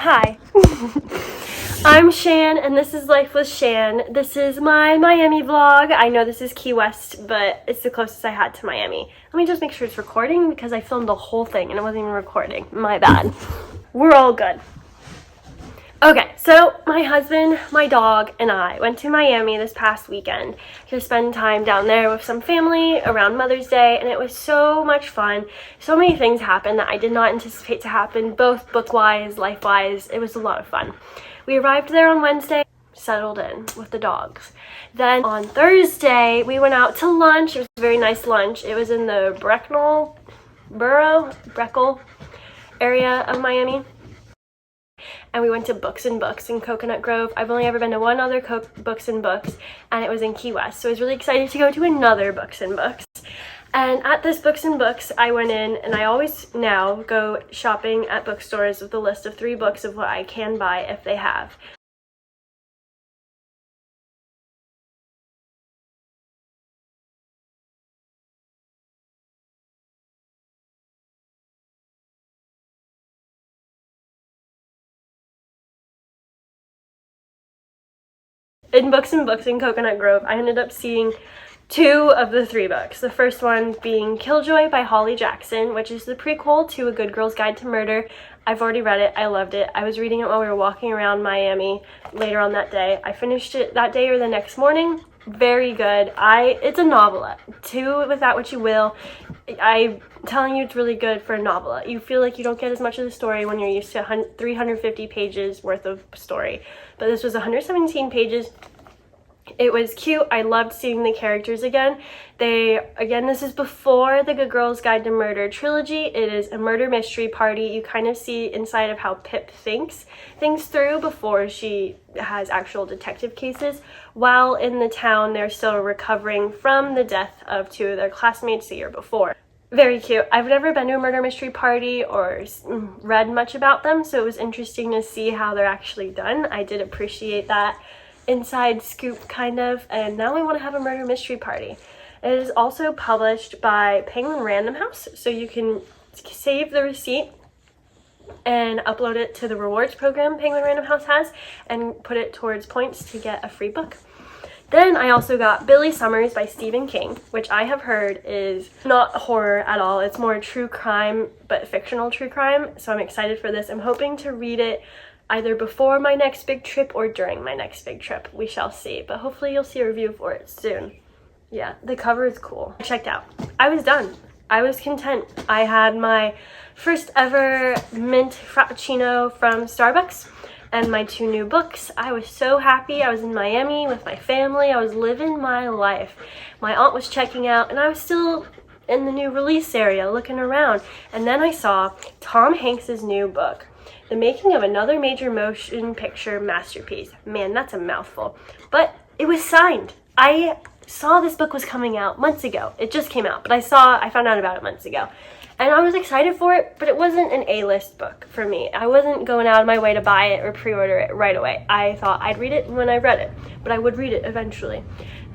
Hi, I'm Shan, and this is Life with Shan. This is my Miami vlog. I know this is Key West, but it's the closest I had to Miami. Let me just make sure it's recording because I filmed the whole thing and it wasn't even recording. My bad. We're all good. Okay, so my husband, my dog, and I went to Miami this past weekend to spend time down there with some family around Mother's Day, and it was so much fun. So many things happened that I did not anticipate to happen, both book-wise, life-wise. It was a lot of fun. We arrived there on Wednesday, settled in with the dogs. Then on Thursday, we went out to lunch. It was a very nice lunch. It was in the Breckle area of Miami. And we went to Books in Coconut Grove. I've only ever been to one other Books, and it was in Key West. So I was really excited to go to another Books. And at this Books, I went in, and I always now go shopping at bookstores with a list of 3 books of what I can buy if they have. In Books in Coconut Grove, I ended up seeing 2 of the 3 books. The first one being Killjoy by Holly Jackson, which is the prequel to A Good Girl's Guide to Murder. I've already read it. I loved it. I was reading it while we were walking around Miami later on that day. I finished it that day or the next morning. Very good. It's a novella. Do with that what you will. I'm telling you, it's really good for a novella. You feel like you don't get as much of the story when you're used to 350 pages worth of story. But this was 117 pages. It was cute. I loved seeing the characters again. This is before the Good Girl's Guide to Murder trilogy. It is a murder mystery party. You kind of see inside of how Pip thinks things through before she has actual detective cases. While in the town, they're still recovering from the death of 2 of their classmates the year before. Very cute. I've never been to a murder mystery party or read much about them, so it was interesting to see how they're actually done. I did appreciate that inside scoop kind of, and now we want to have a murder mystery party. It is also published by Penguin Random House, so you can save the receipt and upload it to the rewards program Penguin Random House has and put it towards points to get a free book. Then I also got Billy Summers by Stephen King, which I have heard is not horror at all. It's more true crime, but fictional true crime, so I'm excited for this. I'm hoping to read it either before my next big trip or during my next big trip. We shall see, but hopefully you'll see a review for it soon. Yeah, the cover is cool. Checked out. I was done. I was content. I had my first ever mint frappuccino from Starbucks and my 2 new books. I was so happy. I was in Miami with my family. I was living my life. My aunt was checking out and I was still in the new release area looking around. And then I saw Tom Hanks's new book, The Making of Another Major Motion Picture Masterpiece. Man, that's a mouthful. But it was signed. I saw this book was coming out months ago. It just came out, but I found out about it months ago. And I was excited for it, but it wasn't an A-list book for me. I wasn't going out of my way to buy it or pre-order it right away. I thought I'd read it when I read it, but I would read it eventually.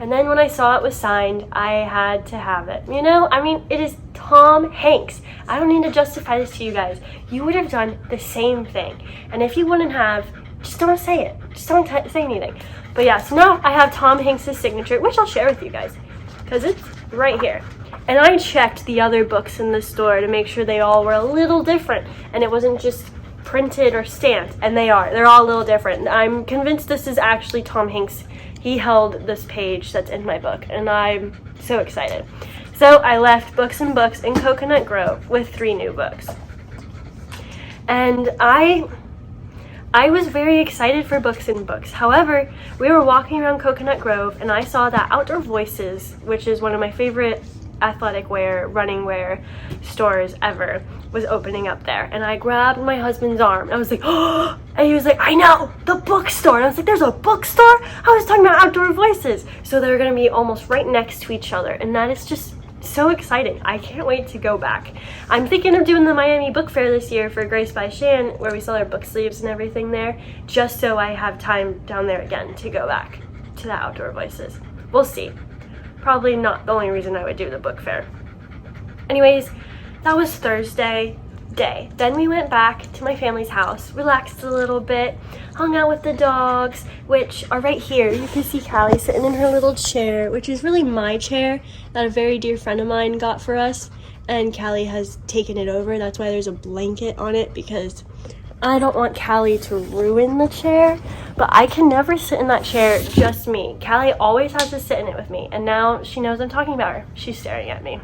And then when I saw it was signed, I had to have it. You know, I mean, it is Tom Hanks. I don't need to justify this to you guys. You would have done the same thing. And if you wouldn't have, just don't say it. Just don't say anything. But yeah, so now I have Tom Hanks' signature, which I'll share with you guys, because it's right here. And I checked the other books in the store to make sure they all were a little different, and it wasn't just printed or stamped, and they are. They're all a little different. I'm convinced this is actually Tom Hanks. He held this page that's in my book, and I'm so excited. So I left Books in Coconut Grove with 3 new books. And I was very excited for Books in However, we were walking around Coconut Grove, and I saw that Outdoor Voices, which is one of my favorite athletic wear, running wear stores ever, was opening up there. And I grabbed my husband's arm. And I was like, oh! And he was like, I know, the bookstore. And I was like, there's a bookstore? I was talking about Outdoor Voices. So they're going to be almost right next to each other. And that is just so exciting. I can't wait to go back. I'm thinking of doing the Miami Book Fair this year for Grace by Shan, where we sell our book sleeves and everything there, just so I have time down there again to go back to the Outdoor Voices. We'll see. Probably not the only reason I would do the book fair. Anyways, that was Thursday. day. Then we went back to my family's house, relaxed a little bit, hung out with the dogs, which are right here. You can see Callie sitting in her little chair, which is really my chair that a very dear friend of mine got for us, and Callie has taken it over. That's why there's a blanket on it, because I don't want Callie to ruin the chair, but I can never sit in that chair, just me. Callie always has to sit in it with me, and now she knows I'm talking about her. She's staring at me.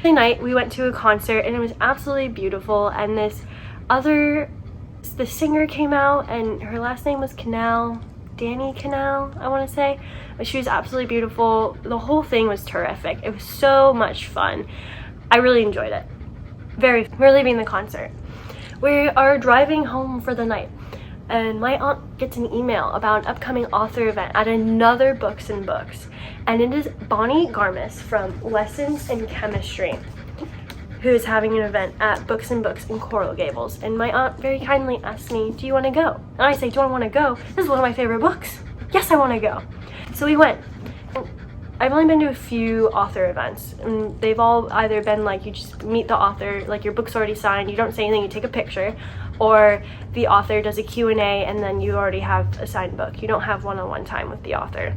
Friday night, we went to a concert, and it was absolutely beautiful, and the singer came out, and her last name was Canal, Danny Canal, I want to say, but she was absolutely beautiful. The whole thing was terrific. It was so much fun. I really enjoyed it. We're leaving the concert. We are driving home for the night, and my aunt gets an email about an upcoming author event at another Books and Books, and it is Bonnie Garmus from Lessons in Chemistry, who is having an event at Books and Books in Coral Gables. And my aunt very kindly asked me, do you want to go? And I say, do I want to go? This is one of my favorite books. Yes, I want to go. So we went. I've only been to a few author events, and they've all either been like you just meet the author, like your book's already signed, you don't say anything, you take a picture, or the author does a Q&A and then you already have a signed book. You don't have one-on-one time with the author.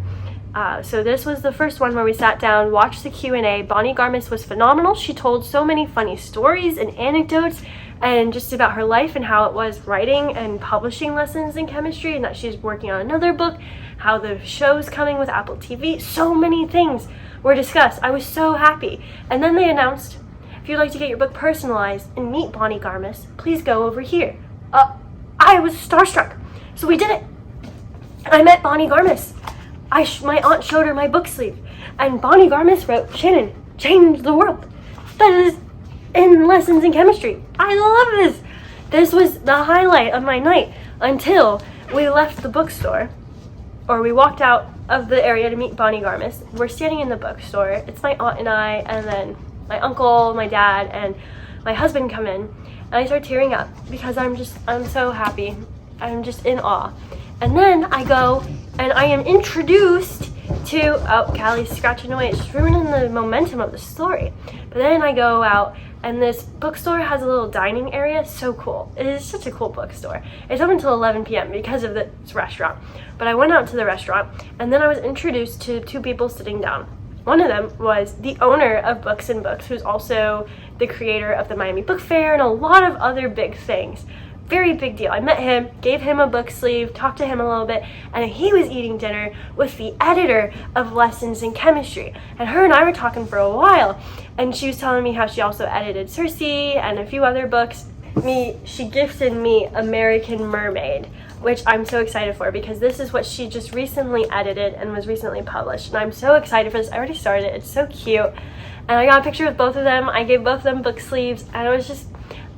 So this was the first one where we sat down, watched the Q&A. Bonnie Garmus was phenomenal. She told so many funny stories and anecdotes and just about her life and how it was writing and publishing Lessons in Chemistry, and that she's working on another book, how the show's coming with Apple TV. So many things were discussed. I was so happy. And then they announced, if you'd like to get your book personalized and meet Bonnie Garmus, please go over here. I was starstruck. So we did it. I met Bonnie Garmus. My aunt showed her my book sleeve, and Bonnie Garmus wrote, Shannon, change the world. That is in Lessons in Chemistry. I love this. This was the highlight of my night until we left the bookstore, or we walked out of the area to meet Bonnie Garmus. We're standing in the bookstore. It's my aunt and I, and then my uncle, my dad, and my husband come in, and I start tearing up because I'm so happy. I'm just in awe. And then I go and I am introduced to, Callie's scratching away. It's ruining the momentum of the story. But then I go out, and this bookstore has a little dining area. So cool. It is such a cool bookstore. It's open until 11 p.m. because of this restaurant. But I went out to the restaurant, and then I was introduced to two people sitting down. One of them was the owner of Books and Books, who's also the creator of the Miami Book Fair and a lot of other big things. Very big deal. I met him, gave him a book sleeve, talked to him a little bit, and he was eating dinner with the editor of Lessons in Chemistry. And her and I were talking for a while, and she was telling me how she also edited Circe and a few other books. She gifted me American Mermaid, which I'm so excited for because this is what she just recently edited and was recently published. And I'm so excited for this. I already started it. It's so cute. And I got a picture with both of them. I gave both of them book sleeves, and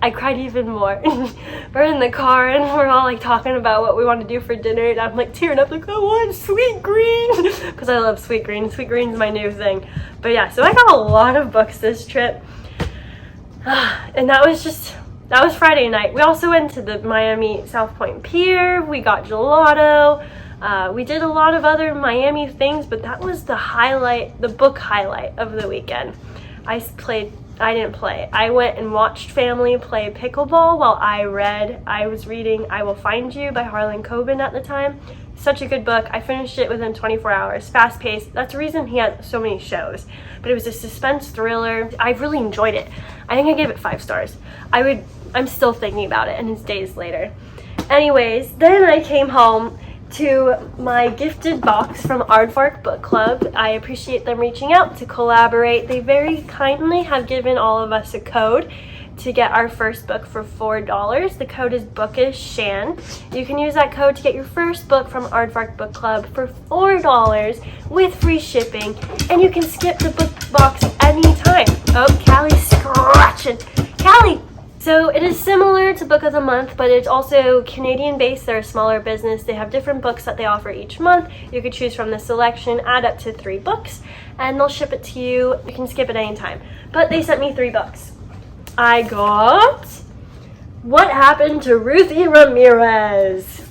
I cried even more. We're in the car and we're all like talking about what we want to do for dinner, and I'm like tearing up like, I want sweet green because I love sweet green. Sweet green's my new thing. But yeah, so I got a lot of books this trip. And that was Friday night. We also went to the Miami South Point Pier. We got gelato. We did a lot of other Miami things, but that was the book highlight of the weekend. I didn't play. I went and watched family play pickleball while I read. I was reading I Will Find You by Harlan Coben at the time. Such a good book. I finished it within 24 hours. Fast paced. That's the reason he had so many shows. But it was a suspense thriller. I really enjoyed it. I think I gave it 5 stars. I'm still thinking about it, and it's days later. Anyways, then I came home to my gifted box from Aardvark Book Club. I appreciate them reaching out to collaborate. They very kindly have given all of us a code to get our first book for $4. The code is bookish, Shan. You can use that code to get your first book from Aardvark Book Club for $4 with free shipping, and you can skip the book box anytime. Oh, Callie's scratching. Callie! So it is similar to Book of the Month, but it's also Canadian-based. They're a smaller business. They have different books that they offer each month. You could choose from the selection, add up to 3 books, and they'll ship it to you. You can skip it anytime. But they sent me 3 books. I got What Happened to Ruthie Ramirez.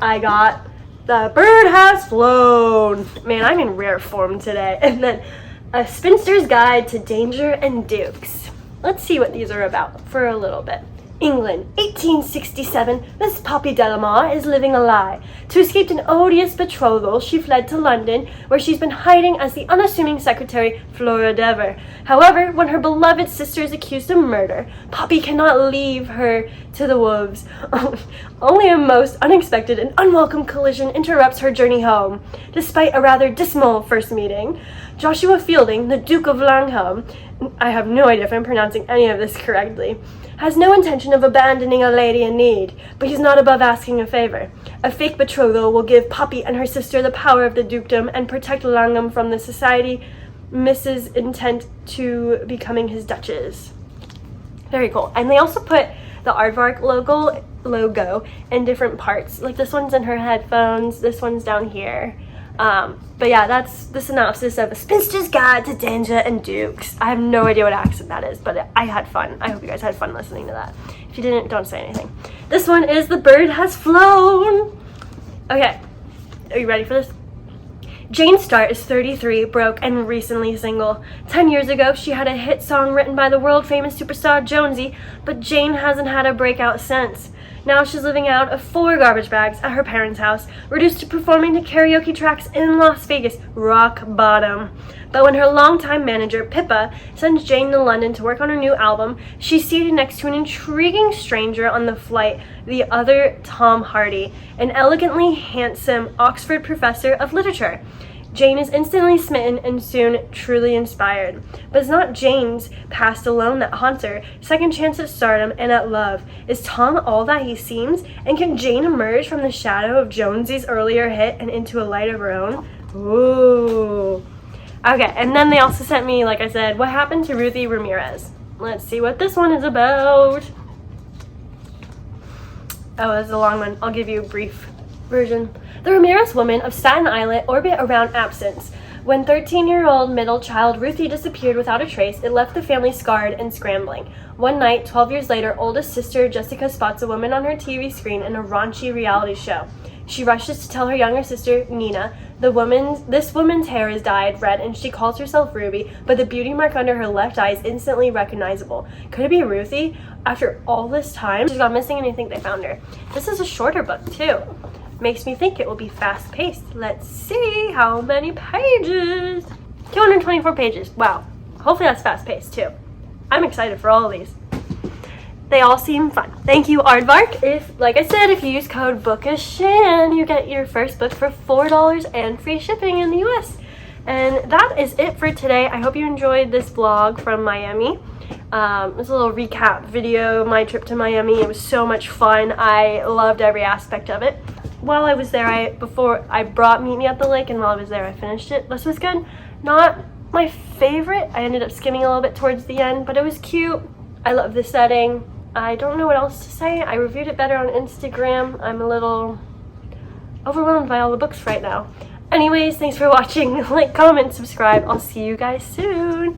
I got The Bird Has Flown. Man, I'm in rare form today. And then A Spinster's Guide to Danger and Dukes. Let's see what these are about for a little bit. England, 1867, Miss Poppy Delamar is living a lie. To escape an odious betrothal, she fled to London, where she's been hiding as the unassuming secretary, Flora Dever. However, when her beloved sister is accused of murder, Poppy cannot leave her to the wolves. Only a most unexpected and unwelcome collision interrupts her journey home. Despite a rather dismal first meeting, Joshua Fielding, the Duke of Langham, I have no idea if I'm pronouncing any of this correctly, has no intention of abandoning a lady in need, but he's not above asking a favor. A fake betrothal will give Poppy and her sister the power of the dukedom and protect Langham from the society Mrs. intent to becoming his duchess. Very cool. And they also put the Aardvark logo in different parts. Like this one's in her headphones, this one's down here. But yeah, that's the synopsis of A Spinster's Guide to Danger and Dukes. I have no idea what accent that is, but I had fun. I hope you guys had fun listening to that. If you didn't, don't say anything. This one is The Bird Has Flown. Okay, are you ready for this? Jane Starr is 33, broke, and recently single. 10 years ago, she had a hit song written by the world-famous superstar Jonesy, but Jane hasn't had a breakout since. Now she's living out of 4 garbage bags at her parents' house, reduced to performing to karaoke tracks in Las Vegas, rock bottom. But when her longtime manager, Pippa, sends Jane to London to work on her new album, she's seated next to an intriguing stranger on the flight, the other Tom Hardy, an elegantly handsome Oxford professor of literature. Jane is instantly smitten and soon truly inspired. But it's not Jane's past alone that haunts her. Second chance at stardom and at love. Is Tom all that he seems? And can Jane emerge from the shadow of Jonesy's earlier hit and into a light of her own? Ooh. Okay, and then they also sent me, like I said, What Happened to Ruthie Ramirez. Let's see what this one is about. Oh, that's a long one. I'll give you a brief version. The Ramirez women of Staten Island orbit around absence. When 13-year-old middle child Ruthie disappeared without a trace, it left the family scarred and scrambling. One night, 12 years later, oldest sister Jessica spots a woman on her TV screen in a raunchy reality show. She rushes to tell her younger sister, Nina, this woman's hair is dyed red and she calls herself Ruby, but the beauty mark under her left eye is instantly recognizable. Could it be Ruthie? After all this time, she's gone missing and I think they found her. This is a shorter book, too. Makes me think it will be fast-paced. Let's see how many pages. 224 pages. Wow. Hopefully that's fast-paced too. I'm excited for all of these. They all seem fun. Thank you, Aardvark. Like I said, if you use code bookish, you get your first book for $4 and free shipping in the US. And that is it for today. I hope you enjoyed this vlog from Miami. It was a little recap video, my trip to Miami. It was so much fun. I loved every aspect of it. While I was there, before I brought Meet Me at the Lake, and while I was there I finished it. This was good. Not my favorite. I ended up skimming a little bit towards the end, but it was cute. I love the setting. I don't know what else to say. I reviewed it better on Instagram. I'm a little overwhelmed by all the books right now. Anyways, thanks for watching. Like, comment, subscribe. I'll see you guys soon.